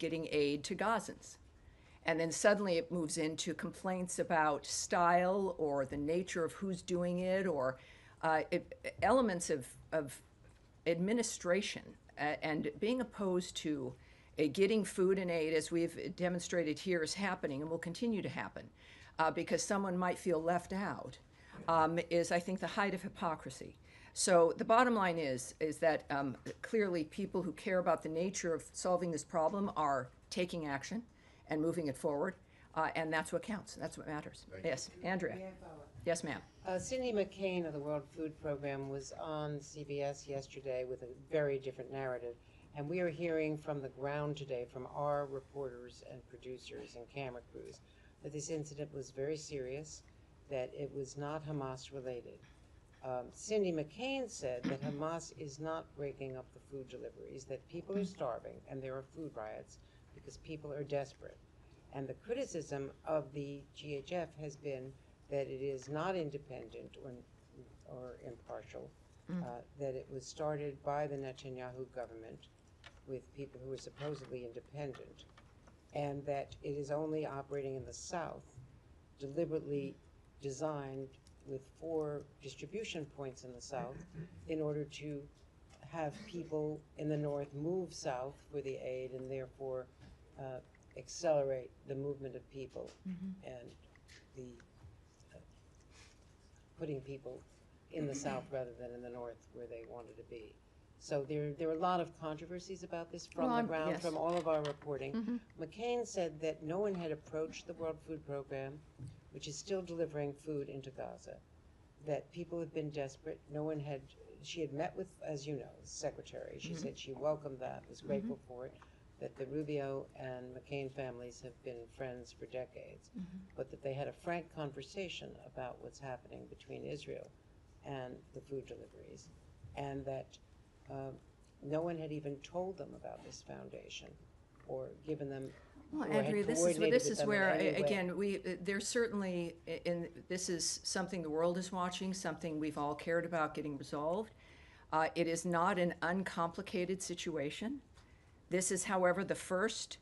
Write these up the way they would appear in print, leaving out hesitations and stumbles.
getting aid to Gazans. And then suddenly it moves into complaints about style or the nature of who's doing it, or elements of administration and being opposed to getting food and aid, as we've demonstrated here, is happening and will continue to happen because someone might feel left out, is, I think, the height of hypocrisy. So the bottom line is that clearly people who care about the nature of solving this problem are taking action and moving it forward, and that's what counts. That's what matters. Yes, Andrea. Yes, ma'am. Cindy McCain of the World Food Program was on CBS yesterday with a very different narrative, and we are hearing from the ground today from our reporters and producers and camera crews that this incident was very serious, that it was not Hamas related. Cindy McCain said that Hamas is not breaking up the food deliveries, that people are starving and there are food riots because people are desperate. And the criticism of the GHF has been that it is not independent or impartial, that it was started by the Netanyahu government with people who are supposedly independent, and that it is only operating in the South, deliberately designed with 4 distribution points in the South in order to have people in the North move south for the aid and therefore accelerate the movement of people and the putting people in the South rather than in the North where they wanted to be. So there are a lot of controversies about this from the ground, yes. from all of our reporting. McCain said that no one had approached the World Food Program, which is still delivering food into Gaza, that people have been desperate. No one had, she had met with, as you know, the secretary. She said she welcomed that, was grateful for it, that the Rubio and McCain families have been friends for decades, but that they had a frank conversation about what's happening between Israel and the food deliveries, and that no one had even told them about this foundation or given them. Well, Andrea, this is where again there's certainly this is something the world is watching, something we've all cared about getting resolved. It is not an uncomplicated situation. This is, however, the first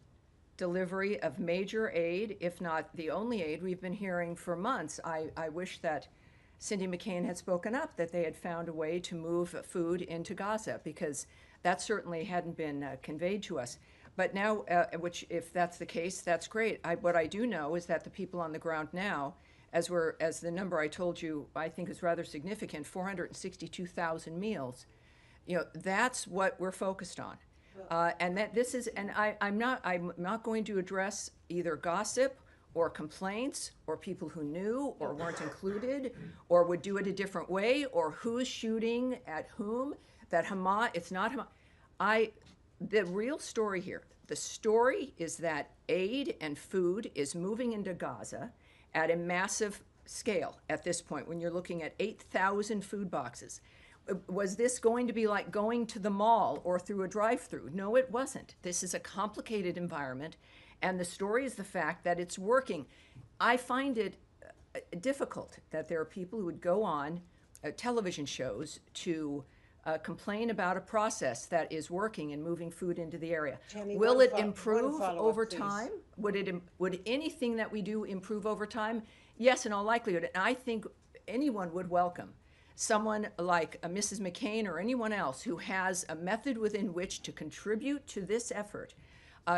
delivery of major aid, if not the only aid we've been hearing for months. I wish that Cindy McCain had spoken up, that they had found a way to move food into Gaza, because that certainly hadn't been conveyed to us. But now, which if that's the case, that's great. What I do know is that the people on the ground now, as the number I told you, I think is rather significant, 462,000 meals. You know, that's what we're focused on. And that this is, and I'm not going to address either gossip or complaints or people who knew or weren't included or would do it a different way or who's shooting at whom. That Hamas, it's not Hamas. The real story here, the story is that aid and food is moving into Gaza at a massive scale at this point when you're looking at 8,000 food boxes. Was this going to be like going to the mall or through a drive-through? No, it wasn't. This is a complicated environment, and the story is the fact that it's working. I find it difficult that there are people who would go on television shows to complain about a process that is working and moving food into the area. Tammy, Will it improve over please. time? Would anything that we do improve over time? Yes, in all likelihood. And I think anyone would welcome someone like Mrs. McCain or anyone else who has a method within which to contribute to this effort,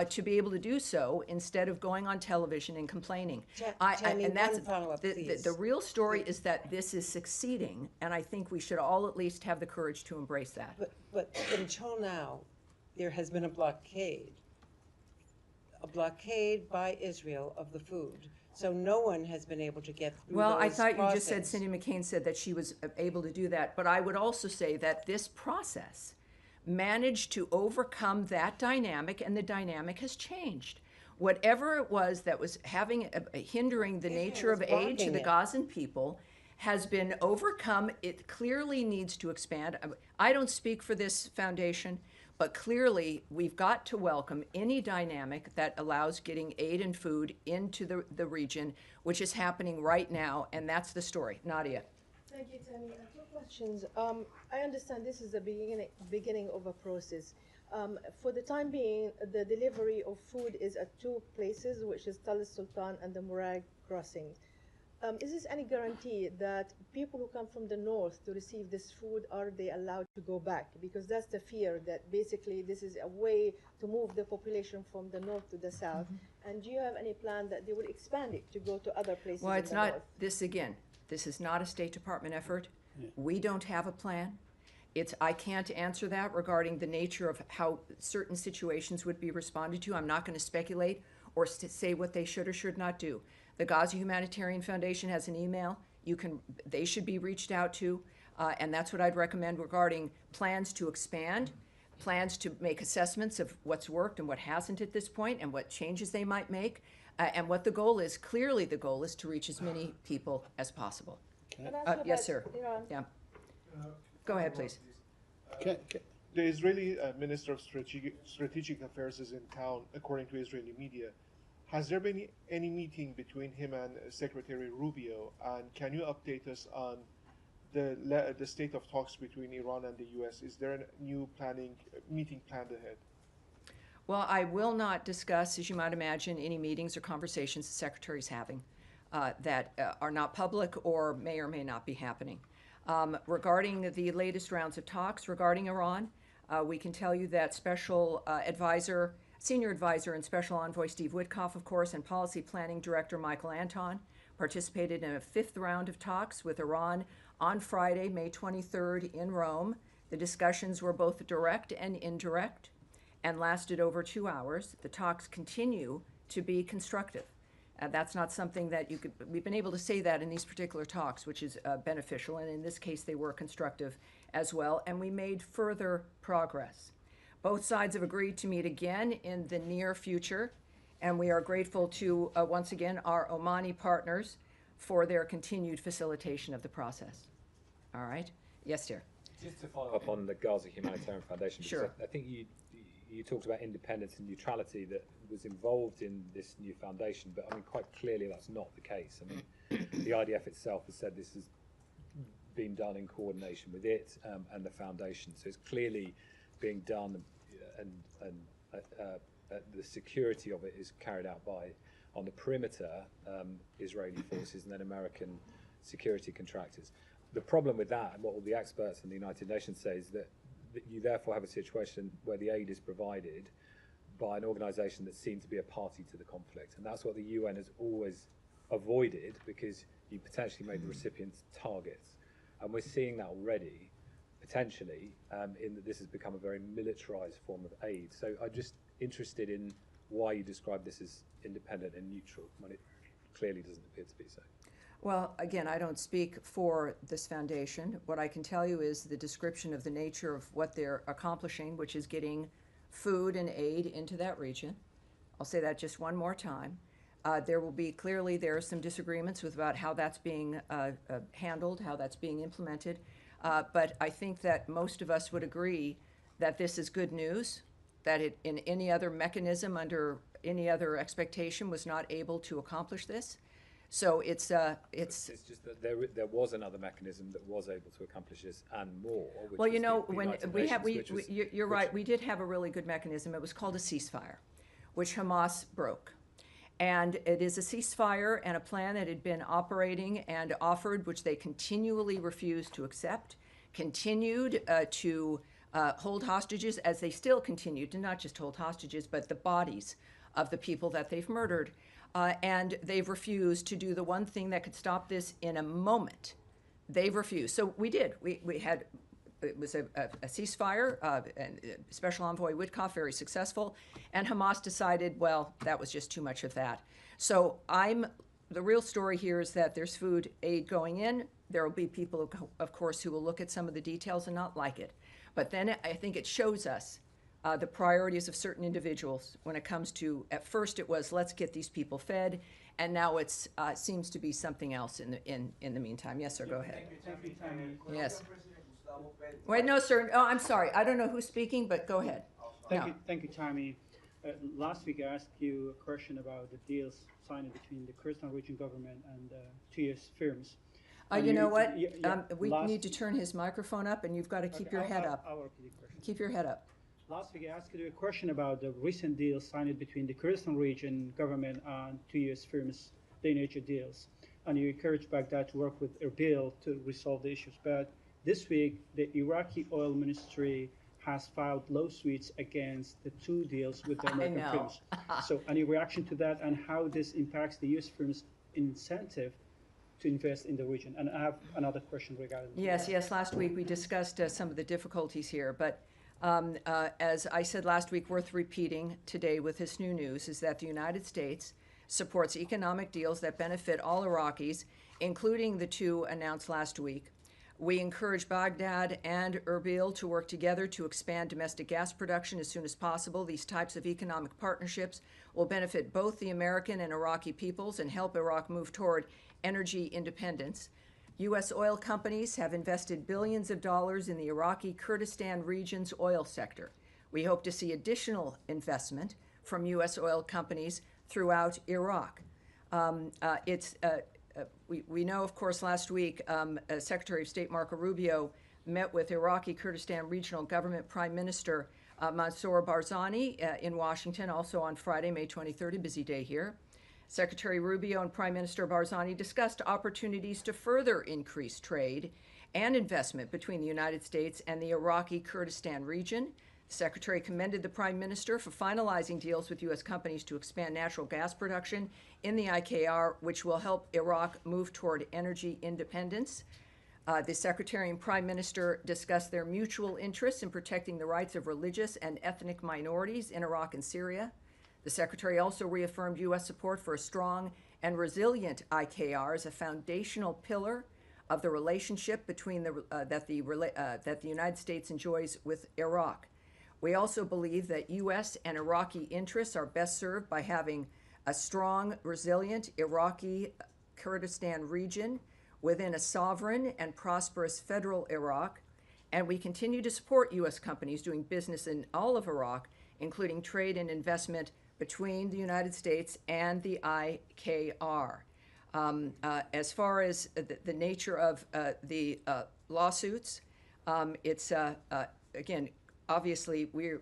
to be able to do so instead of going on television and complaining. Tammy, and that's one follow-up, please. the real story is that this is succeeding, and I think we should all at least have the courage to embrace that. But until now, there has been a blockade by Israel of the food. So no one has been able to get through Well, I those thought you just said process. Cindy McCain said that she was able to do that, but I would also say that this process managed to overcome that dynamic, and the dynamic has changed. Whatever it was that was hindering the nature of aid to the Gazan people has been overcome. It clearly needs to expand. I don't speak for this foundation, but clearly we've got to welcome any dynamic that allows getting aid and food into the region, which is happening right now, and that's the story. Nadia. Thank you, Tammy. Two questions. I understand this is the beginning of a process. For the time being, the delivery of food is at two places, which is Tal Sultan and the Murag crossing. Is this any guarantee that people who come from the north to receive this food, are they allowed to go back? Because that's the fear, that basically this is a way to move the population from the north to the south. And do you have any plan that they will expand it to go to other places Well, in it's the not, north? this is not a State Department effort. We don't have a plan. I can't answer that regarding the nature of how certain situations would be responded to. I'm not going to speculate or say what they should or should not do. The Gaza Humanitarian Foundation has an email. They should be reached out to, and that's what I'd recommend regarding plans to expand, plans to make assessments of what's worked and what hasn't at this point, and what changes they might make, and what the goal is. Clearly, the goal is to reach as many people as possible. Yes, sir. Yeah. Go ahead, please. The Israeli Minister of Strategic Affairs is in town, according to Israeli media. Has there been any meeting between him and Secretary Rubio? And can you update us on the state of talks between Iran and the U.S.? Is there a new meeting planned ahead? Well, I will not discuss, as you might imagine, any meetings or conversations the Secretary's having that are not public or may not be happening. Regarding the latest rounds of talks regarding Iran, we can tell you that Senior Advisor and Special Envoy Steve Witkoff, of course, and Policy Planning Director Michael Anton participated in a fifth round of talks with Iran on Friday, May 23rd in Rome. The discussions were both direct and indirect and lasted over 2 hours. The talks continue to be constructive. That's not something that we've been able to say that in these particular talks, which is beneficial, and in this case they were constructive as well, and we made further progress. Both sides have agreed to meet again in the near future, and we are grateful to, once again, our Omani partners for their continued facilitation of the process. All right? Yes, sir. Just to follow up on the Gaza Humanitarian Foundation, because Sure. I think you talked about independence and neutrality that was involved in this new foundation, but I mean, quite clearly that's not the case. I mean, the IDF itself has said this has been done in coordination with it and the foundation, so it's clearly being done, and the security of it is carried out by, on the perimeter, Israeli forces and then American security contractors. The problem with that, and what all the experts and the United Nations say, is that you therefore have a situation where the aid is provided by an organisation that seems to be a party to the conflict, and that's what the UN has always avoided, because you potentially made the recipients targets, and we're seeing that already, potentially, in that this has become a very militarised form of aid. So I'm just interested in why you describe this as independent and neutral when it clearly doesn't appear to be so. Well, again, I don't speak for this foundation. What I can tell you is the description of the nature of what they're accomplishing, which is getting food and aid into that region. I'll say that just one more time. There are some disagreements about how that's being handled, how that's being implemented. But I think that most of us would agree that this is good news, that it, in any other mechanism, under any other expectation, was not able to accomplish this. So it's just that there was another mechanism that was able to accomplish this and more. Well, you know, you're right. We did have a really good mechanism. It was called a ceasefire, which Hamas broke. And it is a ceasefire and a plan that had been operating and offered, which they continually refused to accept, continued to hold hostages, as they still continue to not just hold hostages, but the bodies of the people that they've murdered. And they've refused to do the one thing that could stop this in a moment. They've refused. So we did. It was a ceasefire, and Special Envoy Witkoff, very successful, and Hamas decided, well, that was just too much of that. So the real story here is that there's food aid going in. There will be people, of course, who will look at some of the details and not like it. But then I think it shows us the priorities of certain individuals when it comes to, at first it was, let's get these people fed, and now it seems to be something else in the meantime. Yes, sir, go ahead. Thank you, Tammy. Yes. Wait, no, sir. Oh, I'm sorry. I don't know who's speaking, but go ahead. Thank you, Tammy. Last week I asked you a question about the deals signed between the Kurdistan region government and two US firms. You know what? We need to turn his microphone up, and you've got to keep your head up. I'll repeat the question. Keep your head up. Last week I asked you a question about the recent deal signed between the Kurdistan region government and two U.S. firms, the nature deals. And you encouraged Baghdad to work with Erbil to resolve the issues. But this week, the Iraqi oil ministry has filed lawsuits against the two deals with the American firms. So any reaction to that and how this impacts the U.S. firms' incentive to invest in the region? And I have another question regarding Yes, last week we discussed some of the difficulties here, but as I said last week, worth repeating today with this new news, is that the United States supports economic deals that benefit all Iraqis, including the two announced last week. We encourage Baghdad and Erbil to work together to expand domestic gas production as soon as possible. These types of economic partnerships will benefit both the American and Iraqi peoples and help Iraq move toward energy independence. U.S. oil companies have invested billions of dollars in the Iraqi Kurdistan region's oil sector. We hope to see additional investment from U.S. oil companies throughout Iraq. We know, of course, last week, Secretary of State Marco Rubio met with Iraqi Kurdistan Regional Government Prime Minister Mansour Barzani in Washington, also on Friday, May 23rd, a busy day here. Secretary Rubio and Prime Minister Barzani discussed opportunities to further increase trade and investment between the United States and the Iraqi Kurdistan region. The Secretary commended the Prime Minister for finalizing deals with U.S. companies to expand natural gas production in the IKR, which will help Iraq move toward energy independence. The Secretary and Prime Minister discussed their mutual interests in protecting the rights of religious and ethnic minorities in Iraq and Syria. The Secretary also reaffirmed U.S. support for a strong and resilient IKR as a foundational pillar of the relationship between that the United States enjoys with Iraq. We also believe that U.S. and Iraqi interests are best served by having a strong, resilient Iraqi Kurdistan region within a sovereign and prosperous federal Iraq, and we continue to support U.S. companies doing business in all of Iraq, including trade and investment between the United States and the IKR. As far as the nature of the lawsuits, it's, again, obviously we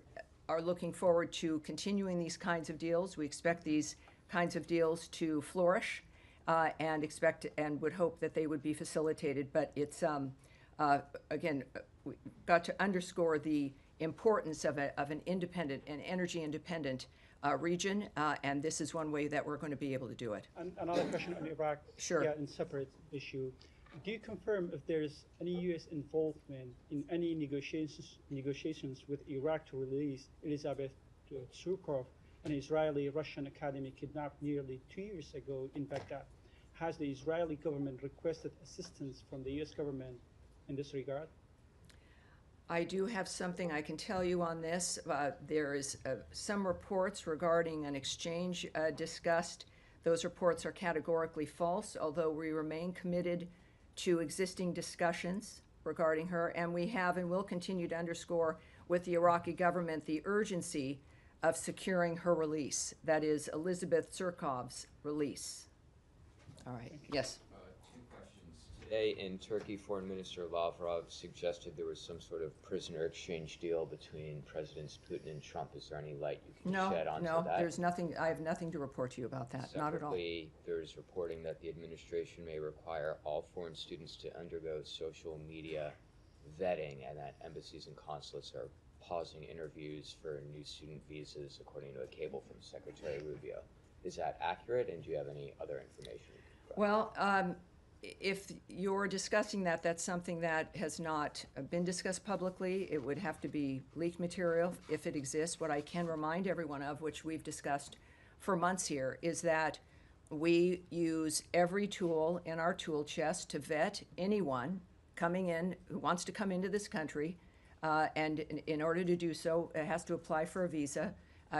are looking forward to continuing these kinds of deals. We expect these kinds of deals to flourish and would hope that they would be facilitated. But it's, again, we've got to underscore the importance of an independent and energy independent region, and this is one way that we're going to be able to do it. And another question on Iraq. Sure. Yeah, in separate issue. Do you confirm if there's any U.S. involvement in any negotiations with Iraq to release Elizabeth Tsurkov, an Israeli-Russian academic kidnapped nearly 2 years ago in Baghdad? Has the Israeli government requested assistance from the U.S. government in this regard? I do have something I can tell you on this. There is some reports regarding an exchange discussed. Those reports are categorically false, although we remain committed to existing discussions regarding her, and we have and will continue to underscore with the Iraqi government the urgency of securing her release, that is, Elizabeth Tsurkov's release. All right, yes. Two questions. Today in Turkey, Foreign Minister Lavrov suggested there was some sort of prisoner exchange deal between Presidents Putin and Trump. Is there any light you can shed onto that? No, there's nothing. I have nothing to report to you about that. Not at all. Separately, there's reporting that the administration may require all foreign students to undergo social media vetting, and that embassies and consulates are pausing interviews for new student visas, according to a cable from Secretary Rubio. Is that accurate, and do you have any other information? Well, if you're discussing that, that's something that has not been discussed publicly. It would have to be leaked material if it exists. What I can remind everyone of, which we've discussed for months here, is that we use every tool in our tool chest to vet anyone coming in who wants to come into this country, and in order to do so, it has to apply for a visa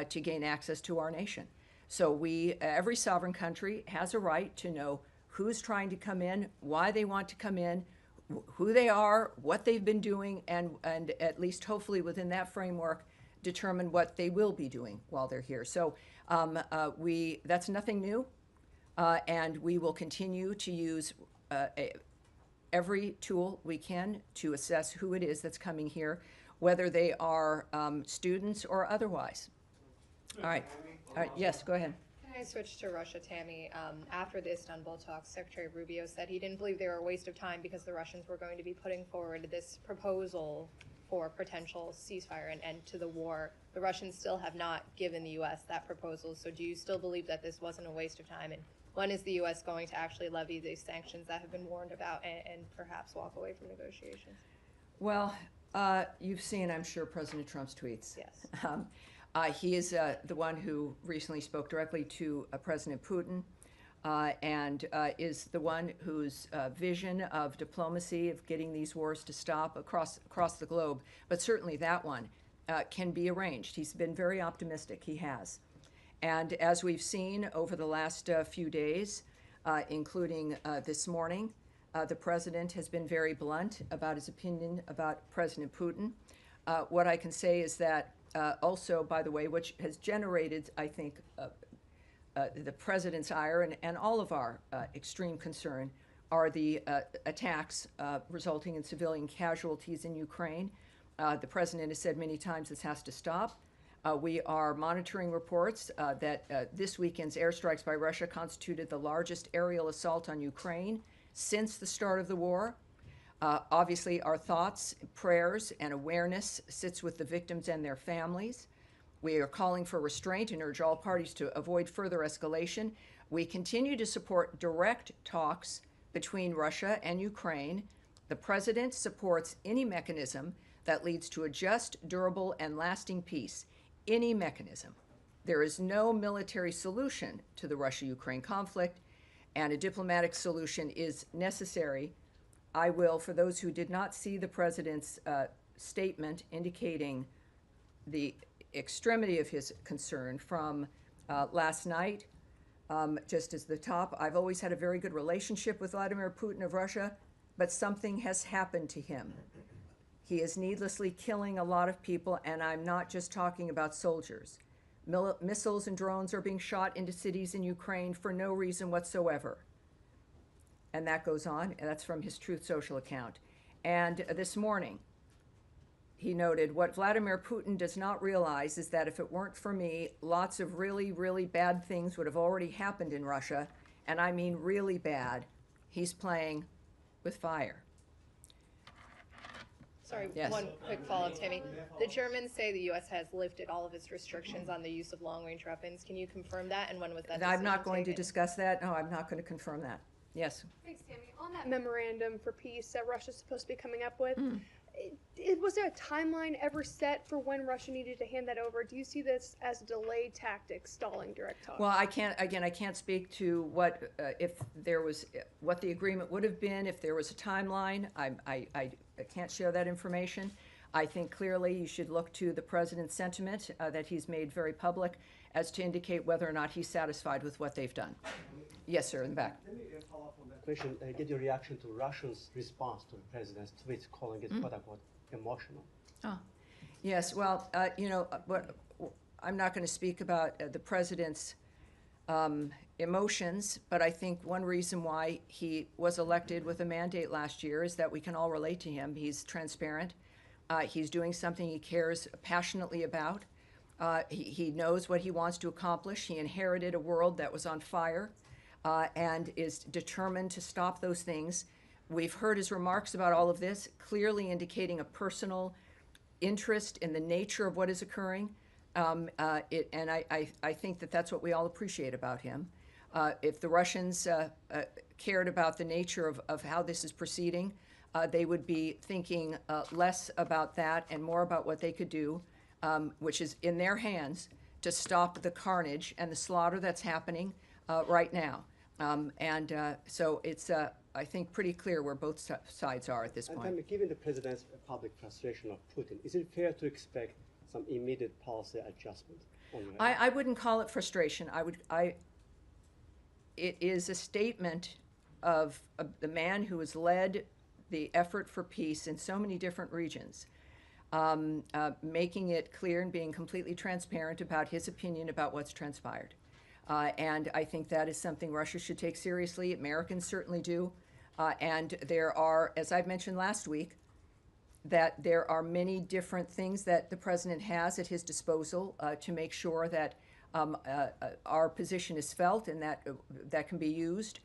to gain access to our nation. So every sovereign country has a right to know who's trying to come in, why they want to come in, who they are, what they've been doing, and at least hopefully within that framework, determine what they will be doing while they're here. So that's nothing new, and we will continue to use every tool we can to assess who it is that's coming here. whether they are students or otherwise. All right. Yes, go ahead. Can I switch to Russia, Tammy? After the Istanbul talks, Secretary Rubio said he didn't believe they were a waste of time because the Russians were going to be putting forward this proposal for potential ceasefire and end to the war. The Russians still have not given the U.S. that proposal, so do you still believe that this wasn't a waste of time? And when is the U.S. going to actually levy these sanctions that have been warned about and perhaps walk away from negotiations? Well, you've seen, I'm sure, President Trump's tweets. Yes. He is the one who recently spoke directly to President Putin and is the one whose vision of diplomacy, of getting these wars to stop across the globe, but certainly that one can be arranged. He's been very optimistic, he has. And as we've seen over the last few days, including this morning, the president has been very blunt about his opinion about President Putin. What I can say is that also, by the way, which has generated, I think, the president's ire and all of our extreme concern are the attacks resulting in civilian casualties in Ukraine. The president has said many times this has to stop. We are monitoring reports that this weekend's airstrikes by Russia constituted the largest aerial assault on Ukraine since the start of the war. Obviously, our thoughts, prayers, and awareness sits with the victims and their families. We are calling for restraint and urge all parties to avoid further escalation. We continue to support direct talks between Russia and Ukraine. The president supports any mechanism that leads to a just, durable, and lasting peace. Any mechanism. There is no military solution to the Russia-Ukraine conflict, and a diplomatic solution is necessary. I will, for those who did not see the president's statement indicating the extremity of his concern from last night, just as the top, I've always had a very good relationship with Vladimir Putin of Russia, but something has happened to him. He is needlessly killing a lot of people, and I'm not just talking about soldiers. Missiles and drones are being shot into cities in Ukraine for no reason whatsoever. And that goes on, and that's from his Truth Social account. And this morning, he noted, what Vladimir Putin does not realize is that if it weren't for me, lots of really, really bad things would have already happened in Russia, and I mean really bad. He's playing with fire. Sorry, Yes. one quick follow-up, Tammy. The Germans say the U.S. has lifted all of its restrictions on the use of long-range weapons. Can you confirm that, and when was that I'm not going to taken? discuss that. No, I'm not going to confirm that. Yes. Thanks, Tammy. On that memorandum for peace that Russia's supposed to be coming up with, was there a timeline ever set for when Russia needed to hand that over? Do you see this as a delay tactic, stalling direct talks? Well, I can't speak to what if there was what the agreement would have been if there was a timeline. I can't share that information. I think clearly you should look to the president's sentiment that he's made very public as to indicate whether or not he's satisfied with what they've done. Yes, sir, in the back. Let me follow up on that question. Get your reaction to Russia's response to the president's tweets, calling it "quote unquote" emotional. Oh, yes. Well, I'm not going to speak about the president's emotions, but I think one reason why he was elected with a mandate last year is that we can all relate to him. He's transparent. He's doing something he cares passionately about. He knows what he wants to accomplish. He inherited a world that was on fire and is determined to stop those things. We've heard his remarks about all of this, clearly indicating a personal interest in the nature of what is occurring. And I think that that's what we all appreciate about him. If the Russians cared about the nature of how this is proceeding, they would be thinking less about that and more about what they could do, which is in their hands, to stop the carnage and the slaughter that's happening right now. So it's, I think, pretty clear where both sides are at this point. And given the president's public frustration of Putin, is it fair to expect some immediate policy adjustment? I wouldn't call it frustration. It is a statement of the man who has led the effort for peace in so many different regions, making it clear and being completely transparent about his opinion about what's transpired. And I think that is something Russia should take seriously. Americans certainly do. And there are, as I've mentioned last week, that there are many different things that the president has at his disposal to make sure that our position is felt and that can be used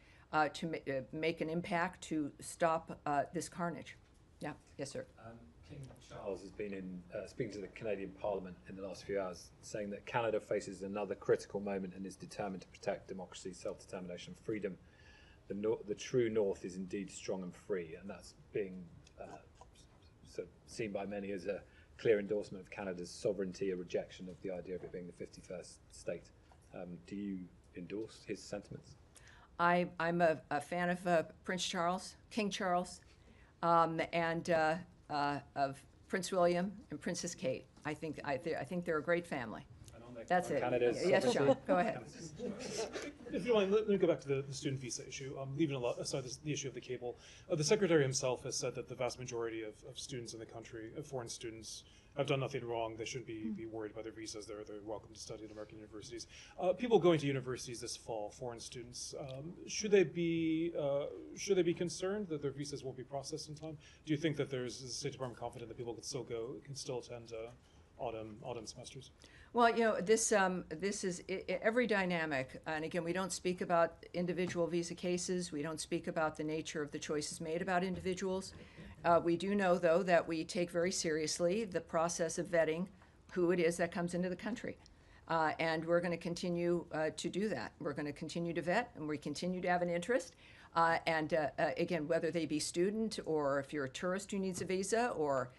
to make an impact to stop this carnage. Yeah, yes, sir. King Charles has been speaking to the Canadian Parliament in the last few hours, saying that Canada faces another critical moment and is determined to protect democracy, self-determination, freedom. The true North is indeed strong and free, and that's being seen by many as a clear endorsement of Canada's sovereignty, a rejection of the idea of it being the 51st state. Do you endorse his sentiments? I'm a fan of Prince Charles, King Charles, and of Prince William and Princess Kate. I think they're a great family. That's it. Yes, Sean, go ahead. If you don't mind, let me go back to the student visa issue. Leaving aside the issue of the cable, the Secretary himself has said that the vast majority of students in the country, foreign students, have done nothing wrong. They shouldn't be worried about their visas. They're welcome to study at American universities. People going to universities this fall, foreign students, should they be concerned that their visas won't be processed in time? Do you think that is the State Department confident that people can still attend autumn semesters? Well, this is every dynamic, and again, we don't speak about individual visa cases. We don't speak about the nature of the choices made about individuals. We do know, though, that we take very seriously the process of vetting who it is that comes into the country, and we're going to continue to do that. We're going to continue to vet, and we continue to have an interest. And again, whether they be student or if you're a tourist who needs a visa or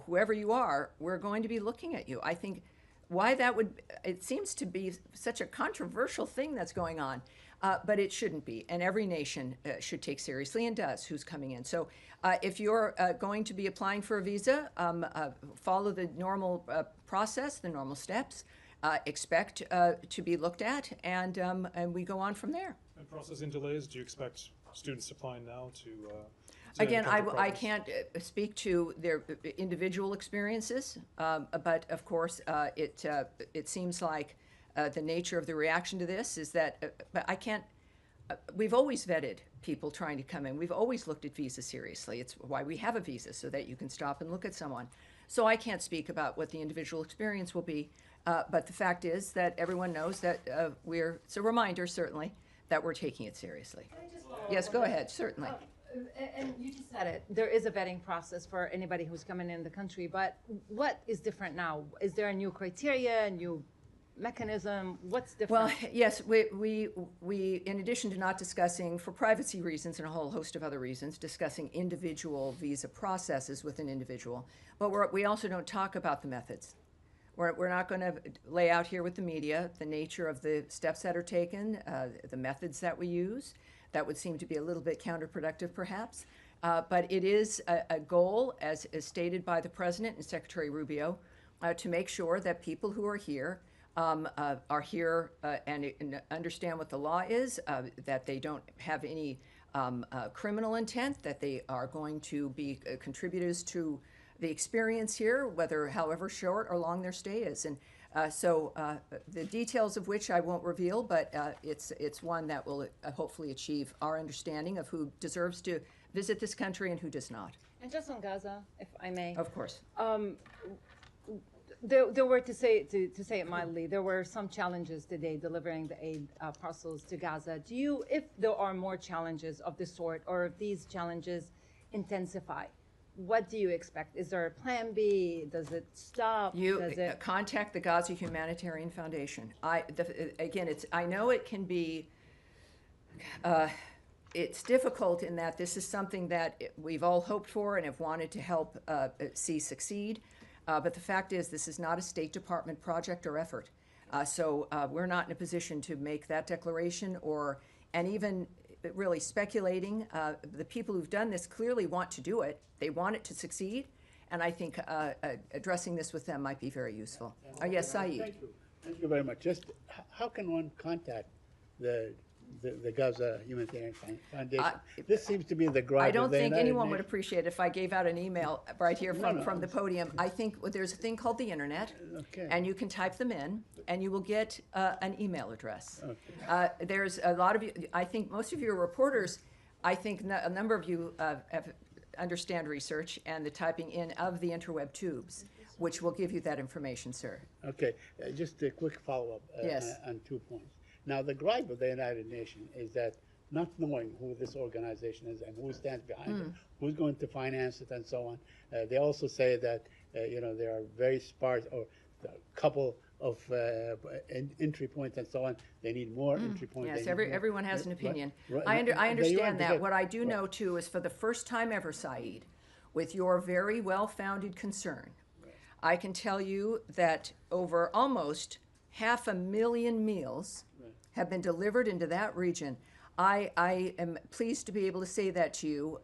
whoever you are, we're going to be looking at you. I think why it seems to be such a controversial thing that's going on, but it shouldn't be. And every nation should take seriously and does who's coming in. So if you're going to be applying for a visa, follow the normal process, the normal steps, expect to be looked at, and we go on from there. And processing delays, do you expect students applying now to Again, I can't speak to their individual experiences, but of course, it seems like the nature of the reaction to this is that, but I can't, we've always vetted people trying to come in. We've always looked at visas seriously. It's why we have a visa, so that you can stop and look at someone. So I can't speak about what the individual experience will be, but the fact is that everyone knows that it's a reminder, certainly, that we're taking it seriously. Yes, go ahead, certainly. And you just said it, there is a vetting process for anybody who's coming in the country, but what is different now? Is there a new criteria, a new mechanism? What's different? Well, yes, we in addition to not discussing, for privacy reasons and a whole host of other reasons, discussing individual visa processes with an individual, but we also don't talk about the methods. We're not going to lay out here with the media the nature of the steps that are taken, the methods that we use. That would seem to be a little bit counterproductive, perhaps. But it is a goal, as stated by the President and Secretary Rubio, to make sure that people who are here and understand what the law is, that they don't have any criminal intent, that they are going to be contributors to the experience here, however short or long their stay is. And so the details of which I won't reveal, but it's one that will hopefully achieve our understanding of who deserves to visit this country and who does not. And just on Gaza, if I may. Of course. There were, to say it mildly, there were some challenges today delivering the aid parcels to Gaza. If there are more challenges of this sort, or if these challenges intensify, what do you expect? Is there a plan B? Does it stop? Contact the Gaza Humanitarian Foundation. I know it can be, it's difficult in that this is something that we've all hoped for and have wanted to help see succeed. But the fact is, this is not a State Department project or effort. So we're not in a position to make that declaration and even really speculating. The people who've done this clearly want to do it. They want it to succeed, and I think addressing this with them might be very useful. Yes, Saeed. Thank you very much. Just how can one contact the Gaza Humanitarian Foundation? This seems to be the gripe. I don't think anyone would appreciate it if I gave out an email right here from the podium. I think there's a thing called the internet, and you can type them in, and you will get an email address. Okay. There's a lot of you, I think most of you are reporters. I think a number of you have understand research and the typing in of the interweb tubes, which will give you that information, sir. Okay, just a quick follow-up Yes. on 2 points. Now, the gripe of the United Nations is that not knowing who this organization is and who stands behind it, who's going to finance it, and so on. They also say that there are very sparse or a couple of entry points and so on. They need more entry points. Yes, They need more- everyone has an opinion. Right, I you are understand that. because- What I do right. know, too, is for the first time ever, Saeed, with your very well-founded concern, I can tell you that over almost 500,000 meals have been delivered into that region. I am pleased to be able to say that to you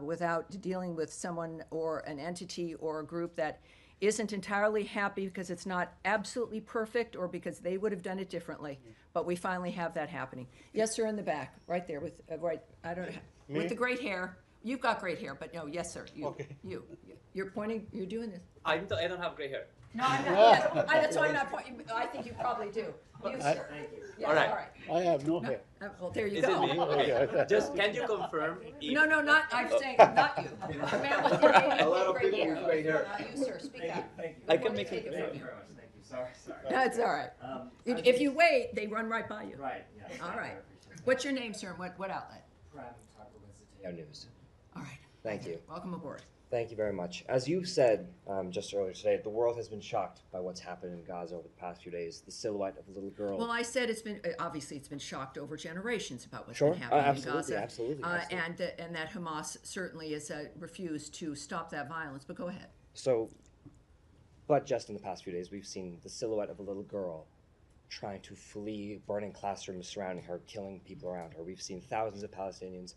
without dealing with someone or an entity or a group that isn't entirely happy because it's not absolutely perfect or because they would have done it differently. But we finally have that happening. Yes, sir, in the back, right there with with the great hair. You've got great hair, but no, yes, sir. You, Okay. you're pointing. You're doing this. I don't have gray hair. No, I'm not. That's why I'm not pointing. I think you probably do. You, sir. Thank you. Yes, All right. all right. I have no hair. Well, there you Is go. it me? Okay. Just can you confirm? If, No, not. I'm saying not you. A man with A lot of gray people hair. with gray hair. Not you, sir. Speak up. I can make Take it. it Thank from you you. very much. Thank you. Sorry. That's all right. If you wait, they run right by you. Right. Yeah. All right. What's your name, sir? And what outlet? News. All right. Thank you. Welcome aboard. Thank you very much. As you said just earlier today, the world has been shocked by what's happened in Gaza over the past few days. The silhouette of a little girl. Well, I said it's been obviously it's been shocked over generations about what's Sure. been happening Absolutely, in Gaza, absolutely. and that Hamas certainly has refused to stop that violence. But go ahead. So, but just in the past few days, we've seen the silhouette of a little girl trying to flee burning classrooms surrounding her, killing people around her. We've seen thousands of Palestinians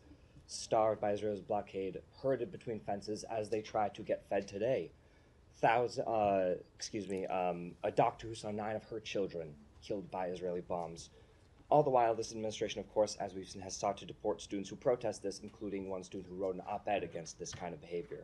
starved by Israel's blockade, herded between fences as they try to get fed today. A doctor who saw 9 of her children killed by Israeli bombs. All the while, this administration, of course, as we've seen, has sought to deport students who protest this, including one student who wrote an op-ed against this kind of behavior.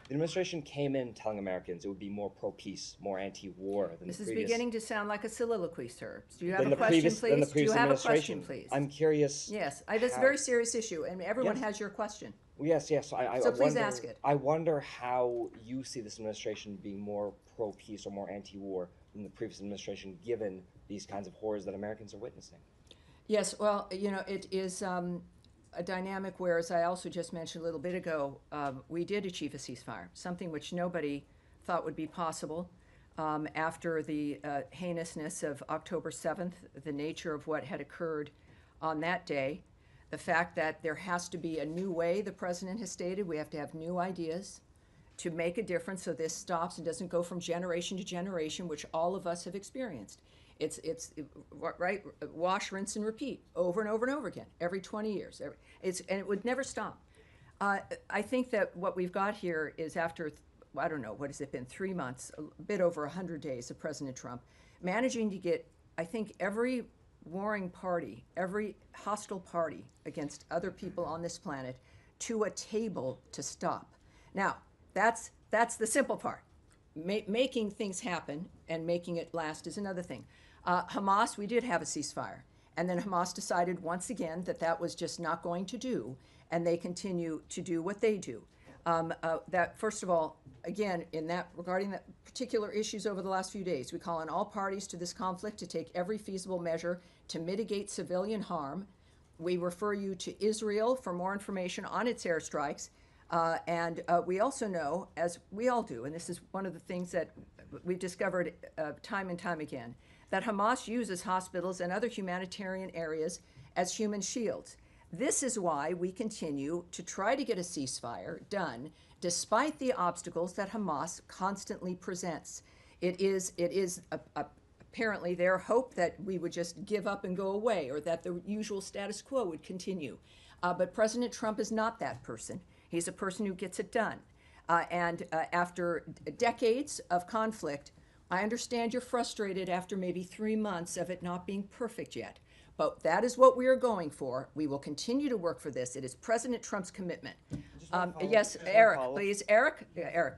The administration came in telling Americans it would be more pro-peace, more anti-war than This the is previous... beginning to sound like a soliloquy, sir. Do you have than a the question, previous- than the please? Do you previous have a question, administration. please? I'm curious... Yes, that's a how- very serious issue, and everyone Yes. has your question. Yes. So please ask it. I wonder how you see this administration being more pro-peace or more anti-war than the previous administration, given these kinds of horrors that Americans are witnessing. Yes, well, it is a dynamic where, as I also just mentioned a little bit ago, we did achieve a ceasefire, something which nobody thought would be possible after the heinousness of October 7th, the nature of what had occurred on that day, the fact that there has to be a new way, the president has stated, we have to have new ideas to make a difference so this stops and doesn't go from generation to generation, which all of us have experienced. It's right, wash, rinse, and repeat over and over and over again, every 20 years. And it would never stop. I think that what we've got here is after, I don't know, what has it been, 3 months, a bit over 100 days of President Trump, managing to get, I think, every warring party, every hostile party against other people on this planet to a table to stop. Now, that's the simple part. Making things happen and making it last is another thing. Hamas, we did have a ceasefire. And then Hamas decided once again that that was just not going to do, and they continue to do what they do. That, first of all, again, regarding that particular issues over the last few days, we call on all parties to this conflict to take every feasible measure to mitigate civilian harm. We refer you to Israel for more information on its airstrikes. And we also know, as we all do, and this is one of the things that we've discovered time and time again, that Hamas uses hospitals and other humanitarian areas as human shields. This is why we continue to try to get a ceasefire done, despite the obstacles that Hamas constantly presents. It is apparently their hope that we would just give up and go away, or that the usual status quo would continue. But President Trump is not that person. He's a person who gets it done. After decades of conflict, I understand you're frustrated after maybe 3 months of it not being perfect yet. But that is what we are going for. We will continue to work for this. It is President Trump's commitment. Yes, Eric, please. Eric,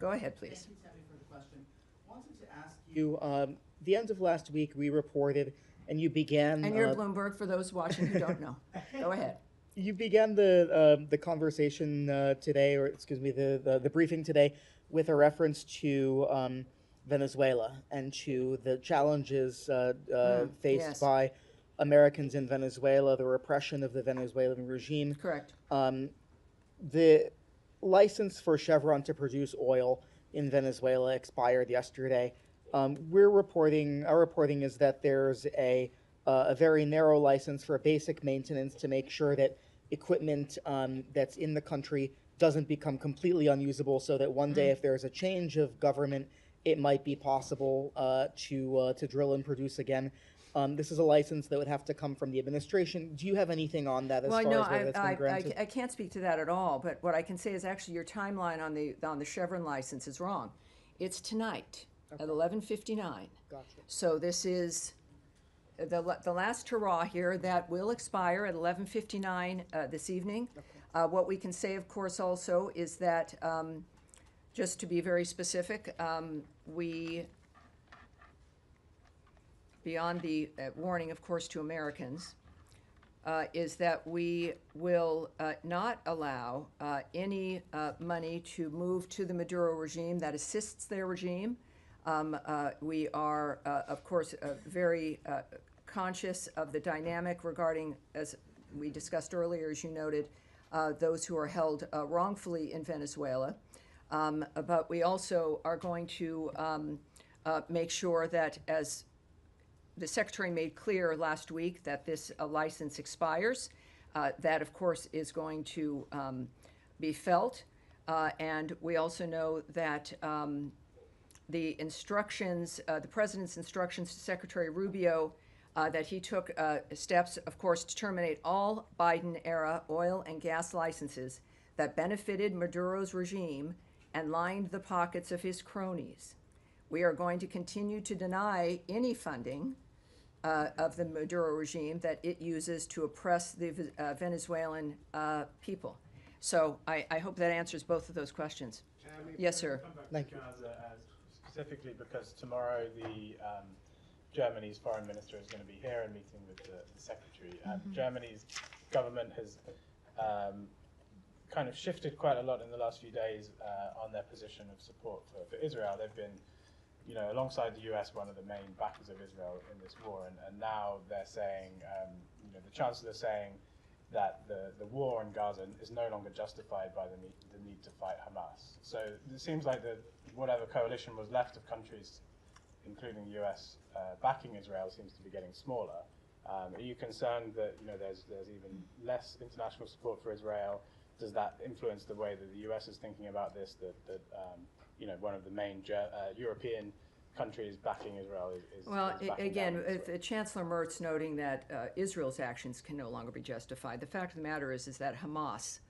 go ahead, please. Thank you, Tammy, for the question. Wanted to ask you, the end of last week we reported, and you began... And you're Bloomberg, for those watching who don't know. Go ahead. You began the conversation today, or excuse me, the briefing today, with a reference to Venezuela and to the challenges faced yes. by Americans in Venezuela, the repression of the Venezuelan regime. Correct. The license for Chevron to produce oil in Venezuela expired yesterday. Our reporting is that there's a very narrow license for basic maintenance to make sure that equipment that's in the country doesn't become completely unusable, so that one day if there's a change of government, it might be possible to drill and produce again. This is a license that would have to come from the administration. Do you have anything on that as far as whether that's been granted? I can't speak to that at all, but what I can say is actually your timeline on the Chevron license is wrong. It's tonight at 11:59. Gotcha. So this is the last hurrah here. That will expire at 11:59 this evening. Okay. What we can say, of course, also is that, just to be very specific, beyond the warning, of course, to Americans, is that we will not allow any money to move to the Maduro regime that assists their regime. We are, of course, very conscious of the dynamic regarding, as we discussed earlier, as you noted, those who are held wrongfully in Venezuela. But we also are going to make sure that, as the Secretary made clear last week, that this license expires. That, of course, is going to be felt. And we also know that the instructions, the President's instructions to Secretary Rubio, that he took steps, of course, to terminate all Biden-era oil and gas licenses that benefited Maduro's regime and lined the pockets of his cronies. We are going to continue to deny any funding of the Maduro regime that it uses to oppress the Venezuelan people. So I hope that answers both of those questions. Yes, sir. Thank you. Specifically because tomorrow Germany's foreign minister is going to be here and meeting with the secretary. Germany's government has kind of shifted quite a lot in the last few days on their position of support for Israel. They've been, alongside the US, one of the main backers of Israel in this war, and now they're saying, the Chancellor saying that the war in Gaza is no longer justified by the need to fight Hamas. So it seems like whatever coalition was left of countries, including the US, backing Israel seems to be getting smaller. Are you concerned that there's even less international support for Israel? Does that influence the way that the US is thinking about this? That one of the main European countries backing Israel is well, backing again, down Chancellor Merz noting that Israel's actions can no longer be justified. The fact of the matter is that Hamas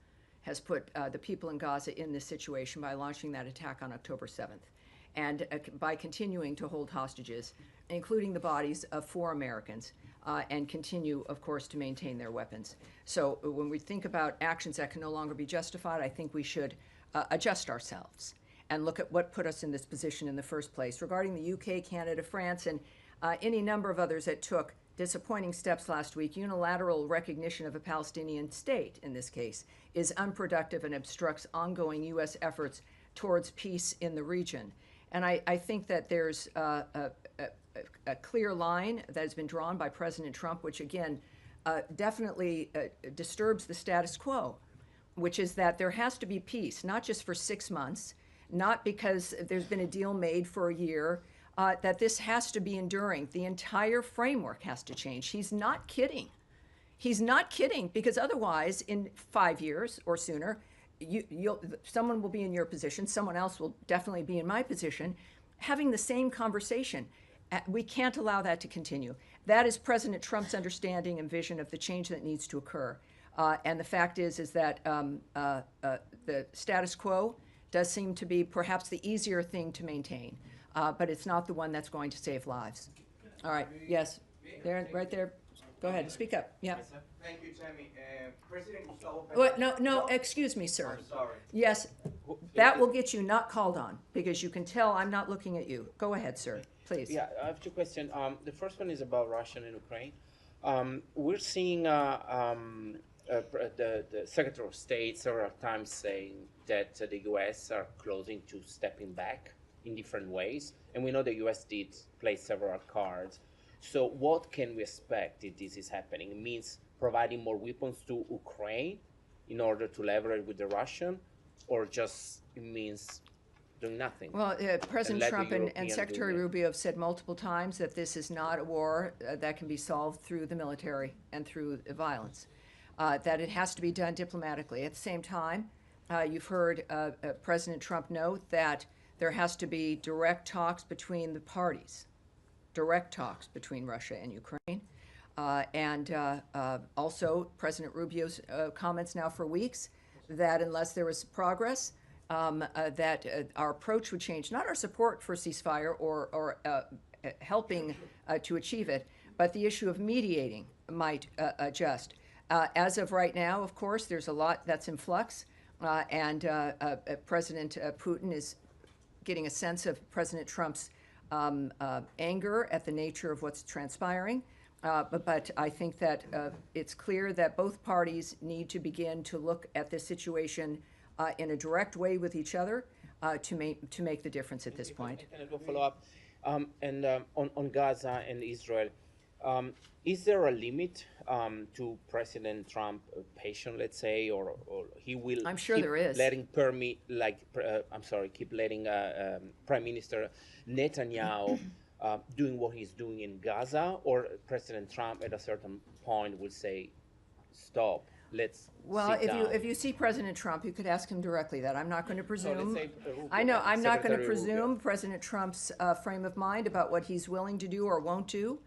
has put the people in Gaza in this situation by launching that attack on October 7th, and by continuing to hold hostages, including the bodies of 4 Americans, and continue, of course, to maintain their weapons. So when we think about actions that can no longer be justified, I think we should adjust ourselves and look at what put us in this position in the first place. Regarding the UK, Canada, France, and any number of others that took disappointing steps last week, unilateral recognition of a Palestinian state, in this case, is unproductive and obstructs ongoing U.S. efforts towards peace in the region. And I think that there's a clear line that has been drawn by President Trump, which, again, definitely disturbs the status quo, which is that there has to be peace, not just for 6 months, not because there's been a deal made for a year, that this has to be enduring. The entire framework has to change. He's not kidding. He's not kidding, because otherwise, in 5 years or sooner, someone will be in your position, someone else will definitely be in my position, having the same conversation. We can't allow that to continue. That is President Trump's understanding and vision of the change that needs to occur. And the fact is that the status quo does seem to be perhaps the easier thing to maintain, but it's not the one that's going to save lives. All right, yes, there, right there. Go ahead, speak up. Yeah. Thank you, Tammy. President Gustavo What? No, excuse me, sir. I'm sorry. Yes, that will get you not called on, because you can tell I'm not looking at you. Go ahead, sir, please. Yeah, I have 2 questions. The first one is about Russia and Ukraine. We're seeing the Secretary of State several times saying that the U.S. are closing to stepping back in different ways, and we know the U.S. did play several cards. So what can we expect if this is happening? It means providing more weapons to Ukraine in order to leverage with the Russian, or just it means doing nothing? Well, President Trump and Secretary Rubio have said multiple times that this is not a war that can be solved through the military and through violence, that it has to be done diplomatically. At the same time, you've heard President Trump note that there has to be direct talks between the parties, direct talks between Russia and Ukraine. Also, President Rubio's comments now for weeks that unless there was progress, that our approach would change, not our support for ceasefire or helping to achieve it, but the issue of mediating might adjust. As of right now, of course, there's a lot that's in flux, and President Putin is getting a sense of President Trump's anger at the nature of what's transpiring. But I think that it's clear that both parties need to begin to look at this situation in a direct way with each other to make the difference at this point. Can I go follow up? On Gaza and Israel, is there a limit to President Trump patience, let's say, or he will? I'm sure there is. Keep letting Prime Minister Netanyahu doing what he's doing in Gaza, or President Trump at a certain point will say, stop. Well, if you see President Trump, you could ask him directly that. I'm not going to presume. Rubio, I know I'm not going to Secretary presume Rubio. President Trump's frame of mind about what he's willing to do or won't do.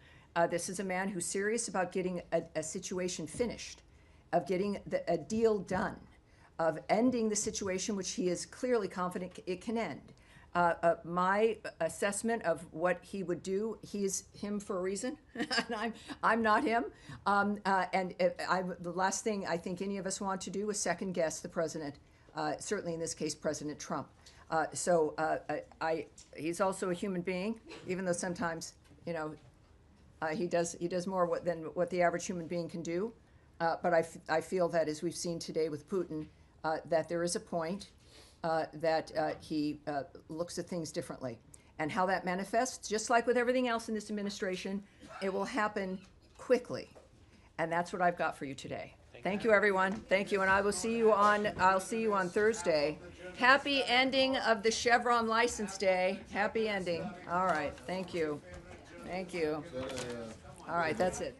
This is a man who's serious about getting a situation finished, of getting a deal done, of ending the situation which he is clearly confident it can end. My assessment of what he would do, he is him for a reason, and I'm not him. The last thing I think any of us want to do is second guess the president, certainly in this case, President Trump. He's also a human being, even though sometimes, he does more than what the average human being can do. But I feel that, as we've seen today with Putin, that there is a point that he looks at things differently. And how that manifests, just like with everything else in this administration, it will happen quickly. And that's what I've got for you today. Thank you, everyone. Thank you, and I'll see you on Thursday. Happy ending of the Chevron license day. Happy ending. All right. Thank you. Thank you. All right. That's it.